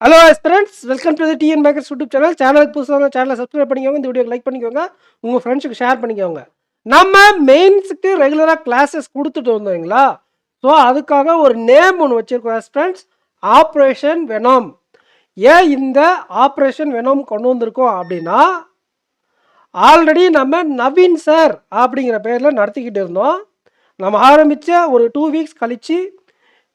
Hello friends, welcome to the TN makers YouTube channel. சேனலுக்கு புதுசாக சேனலை சப்ஸ்கிரைப் பண்ணிக்கோங்க, இந்த வீடியோக்கு லைக் பண்ணிக்கோங்க, உங்கள் ஃப்ரெண்ட்ஸுக்கு ஷேர் பண்ணிக்கோங்க. நம்ம மெயின்ஸுக்கு ரெகுலராக கிளாஸஸ் கொடுத்துட்டு வந்தோங்களா? ஸோ அதுக்காக ஒரு நேம் ஒன்று வச்சுருக்கோம் ஃப்ரெண்ட்ஸ், ஆப்ரேஷன் வெனாம். ஏன் இந்த ஆப்ரேஷன் வெனாம் கொண்டு வந்திருக்கோம் அப்படின்னா, ஆல்ரெடி நம்ம நவீன் சார் அப்படிங்கிற பேரில் நடத்திக்கிட்டு இருந்தோம். நம்ம ஆரம்பித்த ஒரு 2 வீக்ஸ் கழித்து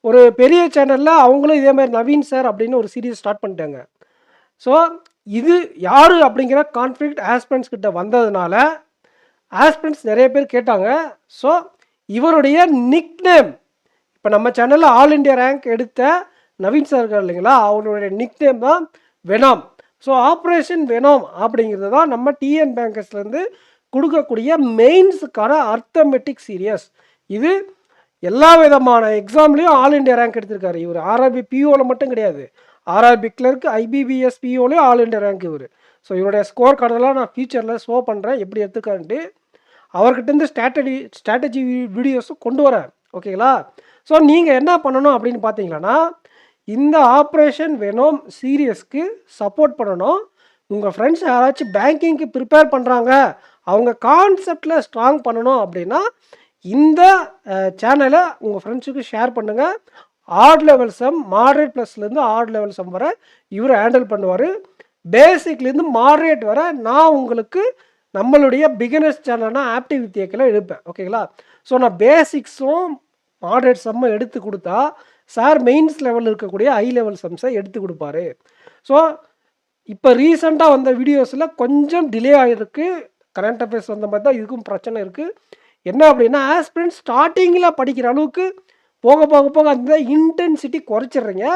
ஒரு பெரிய சேனலில் அவங்களும் இதே மாதிரி நவீன் சார் அப்படின்னு ஒரு சீரீஸ் ஸ்டார்ட் பண்ணிட்டாங்க. ஸோ இது யார் அப்படிங்கிற கான்ஃப்ளிக்ட் ஆஸ்பிரண்ட்ஸ் கிட்ட வந்ததுனால ஆஸ்பிரண்ட்ஸ் நிறைய பேர் கேட்டாங்க. ஸோ இவருடைய நிக் நேம், இப்போ நம்ம சேனலில் ஆல் இண்டியா ரேங்க் எடுத்த நவீன் சார் இருக்கார் இல்லைங்களா, அவருடைய நிக் நேம் தான் வெனாம். ஸோ ஆப்ரேஷன் வெனாம் அப்படிங்கிறது தான் நம்ம டிஎன் பேங்கர்ஸ்லேருந்து கொடுக்கக்கூடிய மெயின்ஸுக்கான அர்த்தமெட்டிக் சீரியஸ். இது எல்லா விதமான எக்ஸாம்லேயும் ஆல் இண்டியா ரேங்க் எடுத்திருக்காரு இவர். ஆர்ஆர்பி பிஓவில் மட்டும் கிடையாது, ஆர்ஆர்பி கிளர்க், ஐபிபிஎஸ் பிஓலையும் ஆல் இண்டியா ரேங்க் இவர். ஸோ இவருடைய ஸ்கோர் கார்டெல்லாம் நான் ஃபியூச்சரில் ஷோ பண்ணுறேன் எப்படி எடுத்துக்கான்ட்டு. அவர்கிட்டருந்து ஸ்ட்ராட்டஜி வீடியோஸும் கொண்டு வரேன், ஓகேங்களா? ஸோ நீங்கள் என்ன பண்ணணும் அப்படின்னு பார்த்தீங்கன்னா, இந்த ஆப்ரேஷன் வெனாம் சீரியஸ்க்கு சப்போர்ட் பண்ணணும். உங்கள் ஃப்ரெண்ட்ஸ் யாராச்சும் பேங்கிங்க்கு ப்ரிப்பேர் பண்ணுறாங்க, அவங்க கான்செப்டில் ஸ்ட்ராங் பண்ணணும் அப்படின்னா இந்த சேனலை உங்கள் ஃப்ரெண்ட்ஸுக்கு ஷேர் பண்ணுங்கள். ஆட் லெவல் சம், மாடரேட் ப்ளஸ்லேருந்து ஆட் லெவல் சம் வர இவர் ஹேண்டில் பண்ணுவார். பேசிக்லேருந்து மாடரேட் வர நான் உங்களுக்கு நம்மளுடைய பிகினர்ஸ் சேனல்னால் ஆப்டிவ் வித் ஏக்கில் எடுப்பேன், ஓகேங்களா? ஸோ நான் பேசிக்ஸும் மாடரேட் சம்மை எடுத்து கொடுத்தா சார் மெயின்ஸ் லெவலில் இருக்கக்கூடிய ஹை லெவல் சம்ஸை எடுத்து கொடுப்பாரு. ஸோ இப்போ ரீசெண்டாக வந்த வீடியோஸில் கொஞ்சம் டிலே ஆகிருக்கு, கரண்ட் அஃபேர்ஸ் வந்த மாதிரி தான் இதுக்கும் பிரச்சனை இருக்குது. என்ன அப்படின்னா, ஆஸ்பிரண்ட் ஸ்டார்டிங்கில் படிக்கிற அளவுக்கு போக போக போக அந்த இன்டென்சிட்டி குறைச்சிட்றீங்க.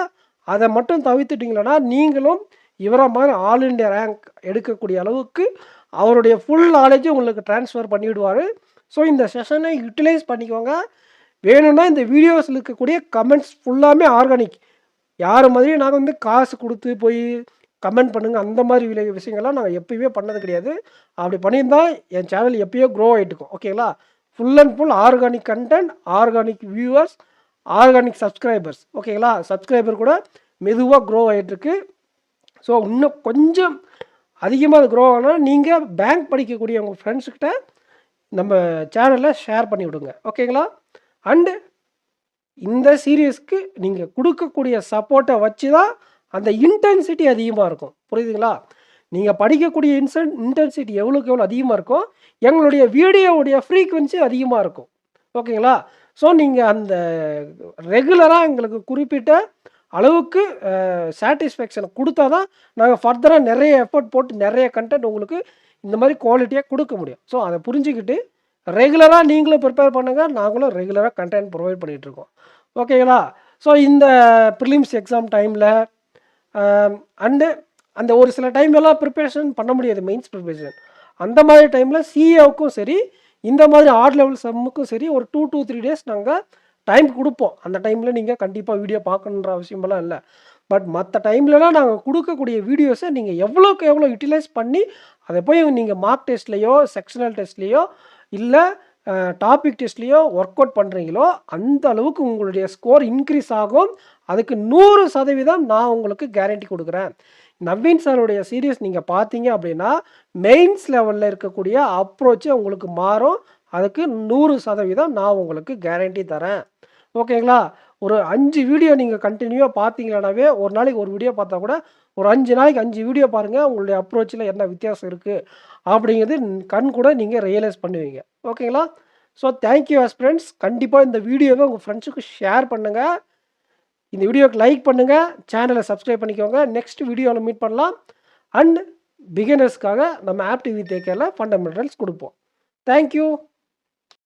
அதை மட்டும் தவிர்த்துட்டிங்களன்னா நீங்களும் இவரை மாதிரி ஆல் இண்டியா ரேங்க் எடுக்கக்கூடிய அளவுக்கு அவருடைய ஃபுல் நாலேஜும் உங்களுக்கு ட்ரான்ஸ்ஃபர் பண்ணிவிடுவார். ஸோ இந்த செஷனை யூட்டிலைஸ் பண்ணிக்கோங்க. வேணும்னா இந்த வீடியோஸில் இருக்கக்கூடிய கமெண்ட்ஸ் ஃபுல்லாமே ஆர்கானிக். யார் மாதிரியும் நாங்கள் வந்து காசு கொடுத்து போய் கமெண்ட் பண்ணுங்கள் அந்த மாதிரி விஷயங்கள்லாம் நாங்கள் எப்பயுமே பண்ணது கிடையாது. அப்படி பண்ணியிருந்தால் என் சேனல் எப்பயோ க்ரோ ஆகிட்டுருக்கும், ஓகேங்களா? Full and full organic content, organic viewers, organic subscribers, ஓகேங்களா? சப்ஸ்கிரைபர் கூட மெதுவாக க்ரோ ஆகிட்டுருக்கு. ஸோ இன்னும் கொஞ்சம் அதிகமாக அது க்ரோ ஆனால் நீங்கள் பேங்க் படிக்கக்கூடிய உங்கள் ஃப்ரெண்ட்ஸ்கிட்ட நம்ம சேனலில் ஷேர் பண்ணி விடுங்க, ஓகேங்களா? அண்டு இந்த சீரியஸ்க்கு நீங்கள் கொடுக்கக்கூடிய சப்போர்ட்டை வச்சு தான் அந்த இன்டென்சிட்டி அதிகமாக இருக்கும், புரியுதுங்களா? நீங்கள் படிக்கக்கூடிய இன்டென்சிட்டி எவ்வளோக்கு எவ்வளோ அதிகமாக இருக்கும், எங்களுடைய வீடியோவுடைய ஃப்ரீக்குவென்சி அதிகமாக இருக்கும், ஓகேங்களா? ஸோ நீங்கள் அந்த ரெகுலராக எங்களுக்கு குறிப்பிட்ட அளவுக்கு சாட்டிஸ்ஃபேக்ஷனை கொடுத்தா தான் நாங்கள் ஃபர்தராக நிறைய எஃபர்ட் போட்டு நிறைய கண்டென்ட் உங்களுக்கு இந்த மாதிரி குவாலிட்டியாக கொடுக்க முடியும். ஸோ அதை புரிஞ்சுக்கிட்டு ரெகுலராக நீங்களும் ப்ரிப்பேர் பண்ணுங்கள், நாங்களும் ரெகுலராக கண்டென்ட் ப்ரொவைட் பண்ணிகிட்ருக்கோம், ஓகேங்களா? ஸோ இந்த ப்ரிலிம்ஸ் எக்ஸாம் டைமில் அண்டு அந்த ஒரு சில டைம்லலாம் ப்ரிப்பரேஷன் பண்ண முடியாது, மெயின்ஸ் ப்ரிப்பரேஷன். அந்த மாதிரி டைமில் சிஏவுக்கும் சரி, இந்த மாதிரி ஆட் லெவல் சம்முக்கும் சரி ஒரு 2 to 3 டேஸ் நாங்கள் டைம் கொடுப்போம். அந்த டைமில் நீங்கள் கண்டிப்பாக வீடியோ பார்க்கணுன்ற அவசியமெல்லாம் இல்லை. பட் மற்ற டைம்லலாம் நாங்கள் கொடுக்கக்கூடிய வீடியோஸை நீங்கள் எவ்வளோக்கு எவ்வளோ யூட்டிலைஸ் பண்ணி அதை போய் நீங்கள் மார்க் டெஸ்ட்லேயோ, செக்ஷனல் டெஸ்ட்லேயோ, இல்லை டாபிக் டெஸ்ட்லேயோ ஒர்க் அவுட் பண்ணுறீங்களோ அந்த அளவுக்கு உங்களுடைய ஸ்கோர் இன்க்ரீஸ் ஆகும். அதுக்கு 100% நான் உங்களுக்கு கேரண்டி கொடுக்குறேன். நவீன் சாருடைய சீரியஸ் நீங்கள் பார்த்தீங்க அப்படின்னா மெயின்ஸ் லெவலில் இருக்கக்கூடிய அப்ரோச்சே உங்களுக்கு மாறும். அதுக்கு 100% நான் உங்களுக்கு கேரண்டி தரேன், ஓகேங்களா? ஒரு 5 வீடியோ நீங்கள் கண்டினியூவாக பார்த்தீங்களானாவே, ஒரு நாளைக்கு ஒரு வீடியோ பார்த்தா கூட ஒரு 5 நாளைக்கு 5 வீடியோ பாருங்கள், உங்களுடைய அப்ரோச்சில் என்ன வித்தியாசம் இருக்குது அப்படிங்கிறது கண் கூட நீங்கள் ரியலைஸ் பண்ணுவீங்க, ஓகேங்களா? So thank you aspirants. கண்டிப்பாக இந்த வீடியோவை உங்கள் ஃப்ரெண்ட்ஸுக்கு ஷேர் பண்ணுங்கள், இந்த வீடியோக்கு லைக் பண்ணுங்கள், சேனலை சப்ஸ்கிரைப் பண்ணிக்கோங்க. நெக்ஸ்ட் வீடியோவில் மீட் பண்ணலாம். அண்ட் பிகினர்ஸ்க்காக நம்ம ஆப்டிவ் வித் ஏகேல ஃபண்டமெண்டல்ஸ் கொடுப்போம். தேங்க்யூ.